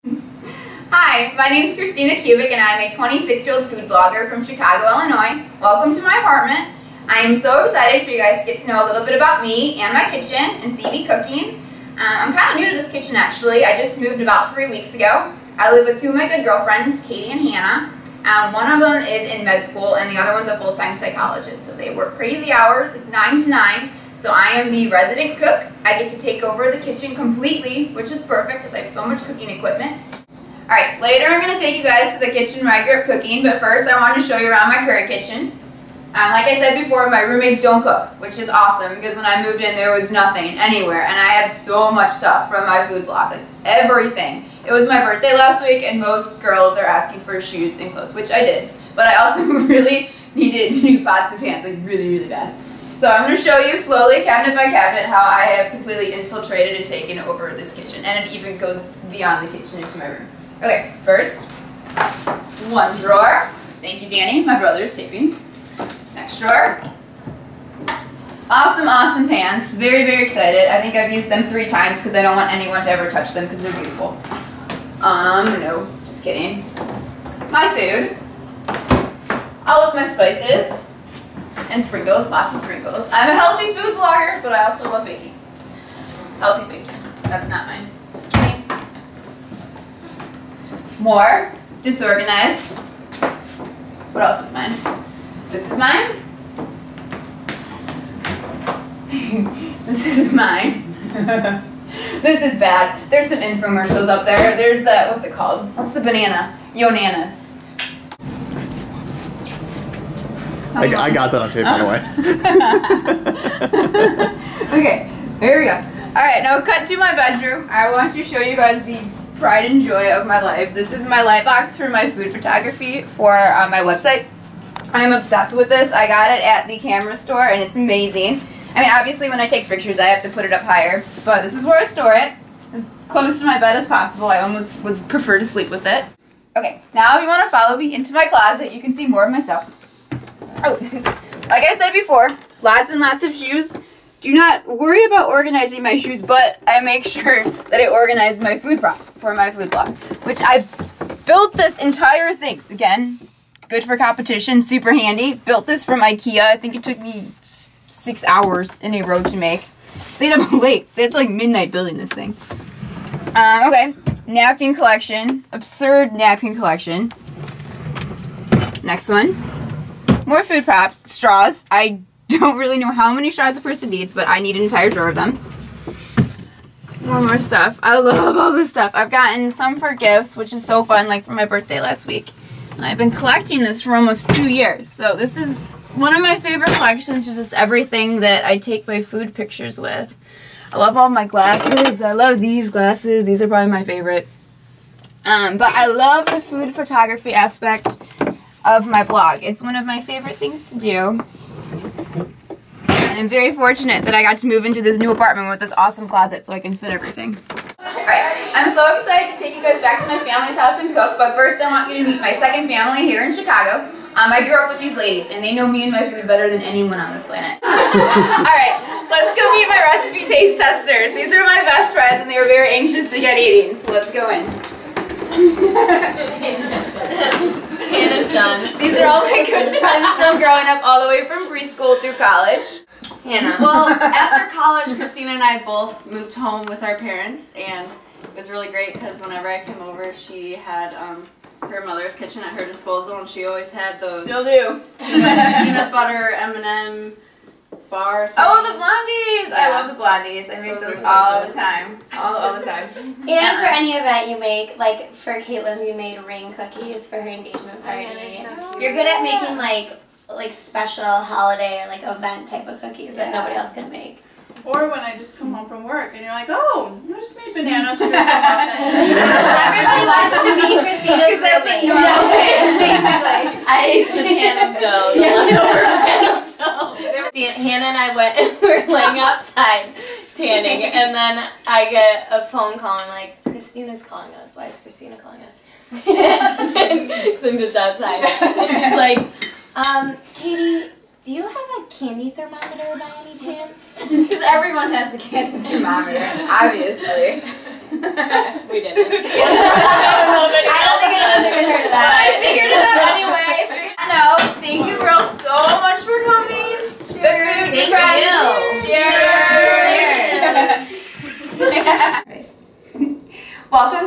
Hi, my name is Christina Kubik and I'm a 26-year-old food blogger from Chicago, Illinois. Welcome to my apartment. I am so excited for you guys to get to know a little bit about me and my kitchen and see me cooking. I'm kind of new to this kitchen actually. I just moved about 3 weeks ago. I live with two of my good girlfriends, Katie and Hannah. One of them is in med school and the other one's a full-time psychologist. So they work crazy hours, like 9 to 9. So I am the resident cook. I get to take over the kitchen completely, which is perfect because I have so much cooking equipment. Alright, later I'm going to take you guys to the kitchen where I grew up cooking, but first I want to show you around my current kitchen. Like I said before, my roommates don't cook, which is awesome because when I moved in there was nothing anywhere and I have so much stuff from my food blog, like everything. It was my birthday last week and most girls are asking for shoes and clothes, which I did, but I also really needed new pots and pans, like really bad. So I'm going to show you slowly, cabinet by cabinet, how I have completely infiltrated and taken over this kitchen. And it even goes beyond the kitchen into my room. Okay, first, one drawer. Thank you, Danny. My brother is taping. Next drawer. Awesome pans. Very excited. I think I've used them 3 times because I don't want anyone to ever touch them because they're beautiful. No, just kidding. My food. All of my spices. And sprinkles, lots of sprinkles. I'm a healthy food blogger, but I also love baking. Healthy baking. That's not mine. Just kidding. More. Disorganized. What else is mine? This is mine. This is mine. This is bad. There's some infomercials up there. There's the, what's it called? What's the banana? Yonanas. I got that on tape, by the way. Okay, here we go. Alright, now cut to my bedroom. I want to show you guys the pride and joy of my life. This is my light box for my food photography for my website. I'm obsessed with this. I got it at the camera store and it's amazing. I mean, obviously when I take pictures I have to put it up higher, but this is where I store it. As close to my bed as possible. I almost would prefer to sleep with it. Okay, now if you want to follow me into my closet, you can see more of my stuff. Oh, like I said before, lots and lots of shoes. Do not worry about organizing my shoes, but I make sure that I organize my food props for my food blog, which I built this entire thing. Again, good for competition, super handy. Built this from IKEA. I think it took me 6 hours in a row to make. Stayed up late. Stayed up to like midnight building this thing. Okay, napkin collection. Absurd napkin collection. Next one. More food props. Straws. I don't really know how many straws a person needs, but I need an entire drawer of them. More stuff. I love all this stuff. I've gotten some for gifts, which is so fun, like for my birthday last week. And I've been collecting this for almost 2 years. So this is one of my favorite collections, just everything that I take my food pictures with. I love all my glasses. I love these glasses. These are probably my favorite. But I love the food photography aspect of my blog. It's one of my favorite things to do. And I'm very fortunate that I got to move into this new apartment with this awesome closet so I can fit everything. Alright, I'm so excited to take you guys back to my family's house and cook, but first I want you to meet my second family here in Chicago. I grew up with these ladies and they know me and my food better than anyone on this planet. Alright, let's go meet my recipe taste testers. These are my best friends and they were very anxious to get eating, so let's go in. Hannah's done. These are all my good friends from growing up all the way from preschool through college. Hannah. Well, after college, Christina and I both moved home with our parents, and it was really great because whenever I came over, she had her mother's kitchen at her disposal, and she always had those Still do. peanut butter M&M bar things. Oh, the blondies! Yeah. I love the blondies. I make Those those are so all good. the time. All the time. And for any event you make, like for Caitlin's, you made ring cookies for her engagement party. You're good at making like special holiday or like event type of cookies that nobody else can make. Or when I just come home from work and you're like, oh, I just made banana stress so often. Everybody wants to be Christina's That's a roommate. normal thing. Basically, I ate the can of dough, the leftover can of dough. Hannah and I went and we were laying outside tanning, and then I get a phone call and I'm like, Christina's calling us. Why is Christina calling us? Because I'm just outside. And she's like, Katie, do you have a candy thermometer by any chance? Because everyone has a candy thermometer, obviously. We didn't.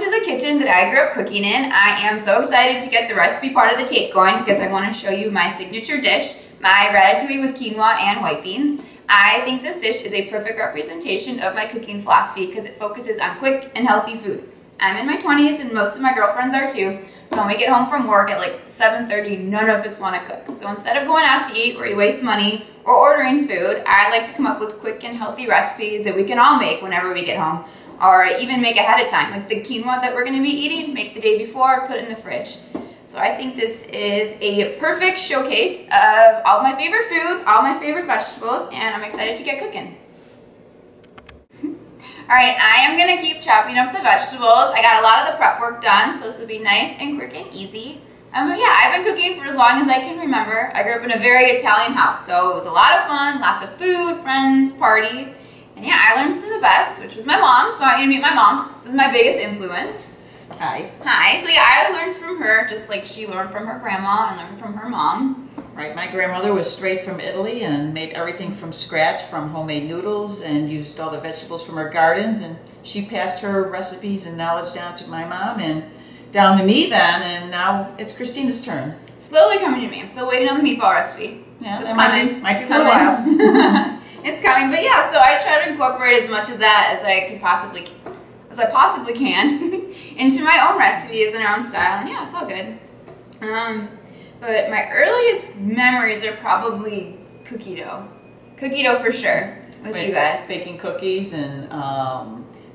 to the kitchen that I grew up cooking in. I am so excited to get the recipe part of the tape going because I want to show you my signature dish, my ratatouille with quinoa and white beans. I think this dish is a perfect representation of my cooking philosophy because it focuses on quick and healthy food. I'm in my 20s and most of my girlfriends are too, so when we get home from work at like 7:30, none of us want to cook. So instead of going out to eat where you waste money or ordering food, I like to come up with quick and healthy recipes that we can all make whenever we get home, or even make ahead of time. Like the quinoa that we're going to be eating, make the day before, put it in the fridge. So I think this is a perfect showcase of all my favorite food, all my favorite vegetables, and I'm excited to get cooking. Alright, I am going to keep chopping up the vegetables. I got a lot of the prep work done, so this will be nice and quick and easy. But yeah, I've been cooking for as long as I can remember. I grew up in a very Italian house, so it was a lot of fun, lots of food, friends, parties. And yeah, I learned from the best, which was my mom, so I want you to meet my mom. This is my biggest influence. Hi. Hi. So yeah, I learned from her just like she learned from her grandma and learned from her mom. Right, my grandmother was straight from Italy and made everything from scratch, from homemade noodles, and used all the vegetables from her gardens, and she passed her recipes and knowledge down to my mom and down to me then, and now it's Christina's turn. Slowly coming to me. I'm still waiting on the meatball recipe. Yeah, it's coming. Might be for a while. It's coming, but yeah, so I try to incorporate as much of that as I possibly can into my own recipes and our own style, and yeah, it's all good. But my earliest memories are probably cookie dough. Cookie dough for sure, with you guys. Baking cookies and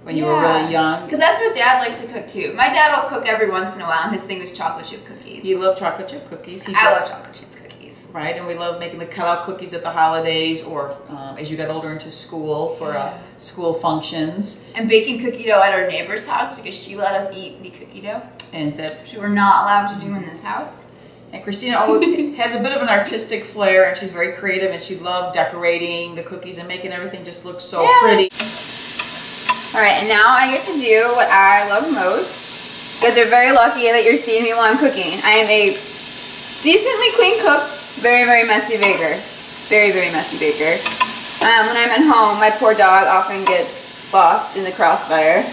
when you were really young. Because that's what Dad liked to cook too. My dad will cook every once in a while, and his thing was chocolate chip cookies. You love chocolate chip cookies. I love chocolate chip cookies. Right, and we love making the cutout cookies at the holidays, or as you got older into school for school functions. And baking cookie dough at our neighbor's house because she let us eat the cookie dough. And that's which we're not allowed to do in this house. And Christina always has a bit of an artistic flair, and she's very creative, and she loved decorating the cookies and making everything just look so pretty. Alright, and now I get to do what I love most. You guys are very lucky that you're seeing me while I'm cooking. I am a decently clean cook, very, very messy baker. Very, very messy baker. When I'm at home, my poor dog often gets lost in the crossfire.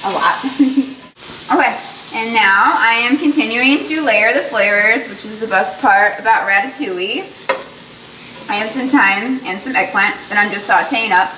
A lot. Okay. And now I am continuing to layer the flavors, which is the best part about ratatouille. I have some thyme and some eggplant that I'm just sauteing up.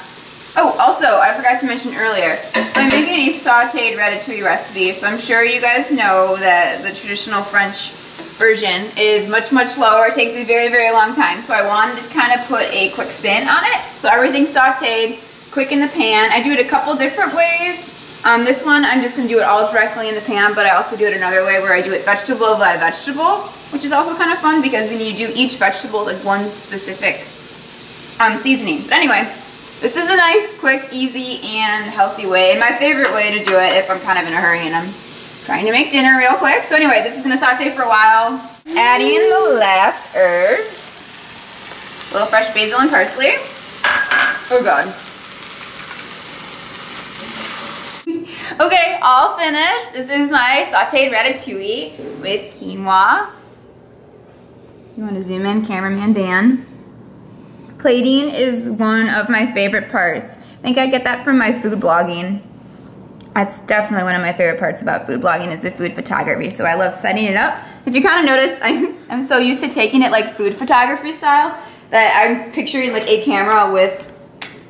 Oh, also, I forgot to mention earlier, so I'm making a sauteed ratatouille recipe, so I'm sure you guys know that the traditional French version is much, much slower. It takes a very, very long time, so I wanted to kind of put a quick spin on it. So everything's sauteed, quick in the pan. I do it a couple different ways. This one, I'm just going to do it all directly in the pan, but I also do it another way where I do it vegetable by vegetable, which is also kind of fun because then you do each vegetable like one specific seasoning. But anyway, this is a nice, quick, easy, and healthy way, and my favorite way to do it if I'm kind of in a hurry and I'm trying to make dinner real quick. So anyway, this is going to saute for a while. Adding the last herbs. A little fresh basil and parsley. Oh god. Okay, all finished. This is my sauteed ratatouille with quinoa. You want to zoom in, cameraman Dan? Plating is one of my favorite parts. I think I get that from my food blogging. That's definitely one of my favorite parts about food blogging is the food photography. So I love setting it up. If you kind of notice, I'm so used to taking it like food photography style that I'm picturing like a camera with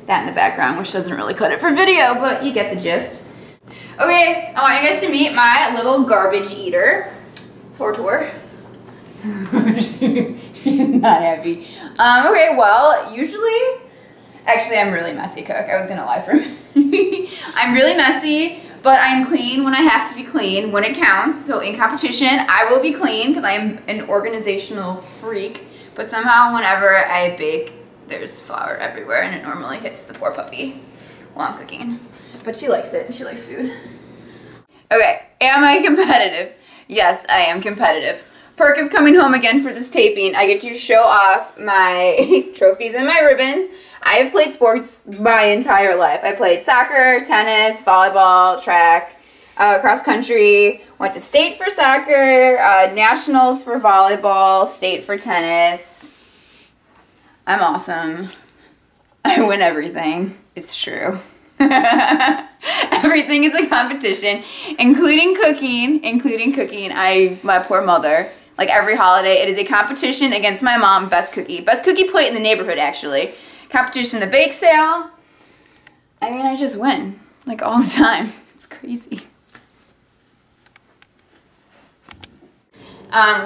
that in the background, which doesn't really cut it for video, but you get the gist. Okay, I want you guys to meet my little garbage eater, Tortor. She's not happy. Okay, well, usually, actually I'm really messy cook. I was gonna lie for a minute. I'm really messy, but I'm clean when I have to be clean, when it counts. So in competition, I will be clean because I am an organizational freak. But somehow whenever I bake, there's flour everywhere and it normally hits the poor puppy while I'm cooking. But she likes it, she likes food. Okay, am I competitive? Yes, I am competitive. Perk of coming home again for this taping, I get to show off my trophies and my ribbons. I have played sports my entire life. I played soccer, tennis, volleyball, track, cross country, went to state for soccer, nationals for volleyball, state for tennis. I'm awesome. I win everything. It's true. Everything is a competition, including cooking. My poor mother. Like every holiday, it is a competition against my mom, best cookie plate in the neighborhood, actually. Competition, the bake sale. I mean, I just win, like all the time. It's crazy.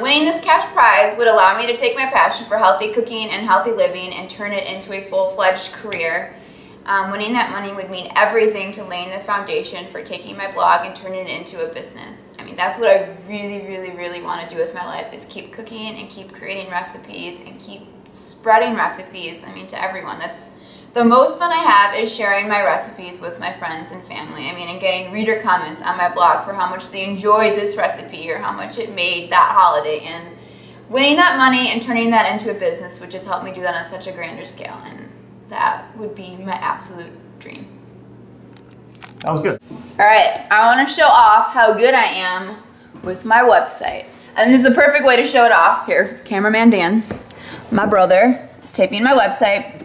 Winning this cash prize would allow me to take my passion for healthy cooking and healthy living and turn it into a full-fledged career. Winning that money would mean everything to laying the foundation for taking my blog and turning it into a business. I mean, that's what I really want to do with my life, is keep cooking and keep creating recipes and keep spreading recipes, I mean, to everyone. That's the most fun I have, is sharing my recipes with my friends and family. I mean, and getting reader comments on my blog for how much they enjoyed this recipe or how much it made that holiday. And winning that money and turning that into a business would just help me do that on such a grander scale. And that would be my absolute dream. That was good. All right, I want to show off how good I am with my website. And this is a perfect way to show it off. Here, cameraman Dan, my brother, is taping my website.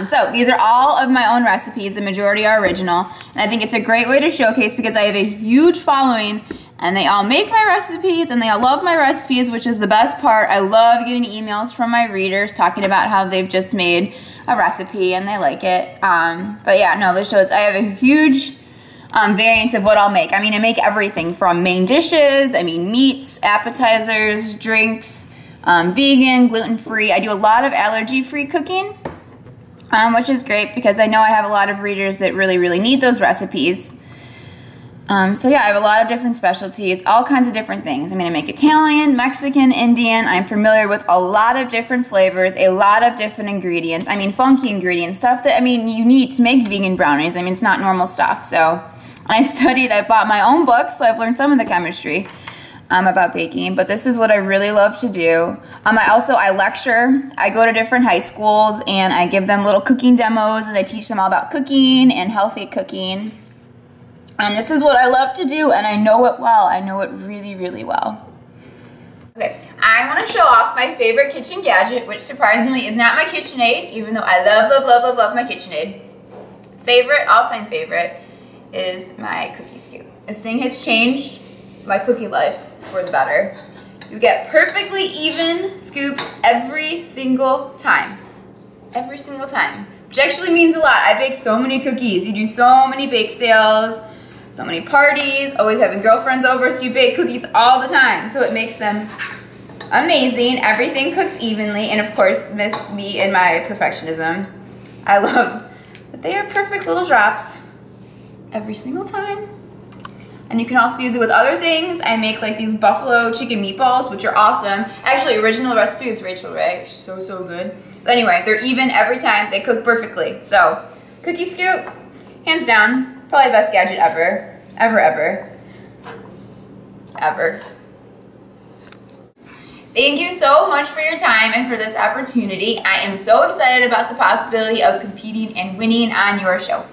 So these are all of my own recipes. The majority are original. And I think it's a great way to showcase, because I have a huge following and they all make my recipes and they all love my recipes, which is the best part. I love getting emails from my readers talking about how they've just made a recipe and they like it. But yeah, no, this shows I have a huge variance of what I'll make. I mean, I make everything from main dishes, I mean meats, appetizers, drinks, vegan, gluten-free. I do a lot of allergy-free cooking, which is great because I know I have a lot of readers that really need those recipes. So yeah, I have a lot of different specialties, all kinds of different things. I mean, I make Italian, Mexican, Indian. I'm familiar with a lot of different flavors, a lot of different ingredients. I mean, funky ingredients, stuff that, I mean, you need to make vegan brownies. I mean, it's not normal stuff. So I've studied, I bought my own books, so I've learned some of the chemistry about baking, but this is what I really love to do. I lecture. I go to different high schools and I give them little cooking demos and I teach them all about cooking and healthy cooking. And this is what I love to do, and I know it well. I know it really well. Okay, I want to show off my favorite kitchen gadget, which surprisingly is not my KitchenAid, even though I love my KitchenAid. All-time favorite is my cookie scoop. This thing has changed my cookie life for the better. You get perfectly even scoops every single time. Every single time. Which actually means a lot. I bake so many cookies. You do so many bake sales, so many parties, always having girlfriends over, so you bake cookies all the time. So it makes them amazing. Everything cooks evenly, and of course, miss me and my perfectionism. I love that they are perfect little drops every single time. And you can also use it with other things. I make like these buffalo chicken meatballs, which are awesome. Actually, original recipe is Rachel Ray. So good. But anyway, they're even every time. They cook perfectly. So, cookie scoop, hands down, probably the best gadget ever. Ever. Thank you so much for your time and for this opportunity. I am so excited about the possibility of competing and winning on your show.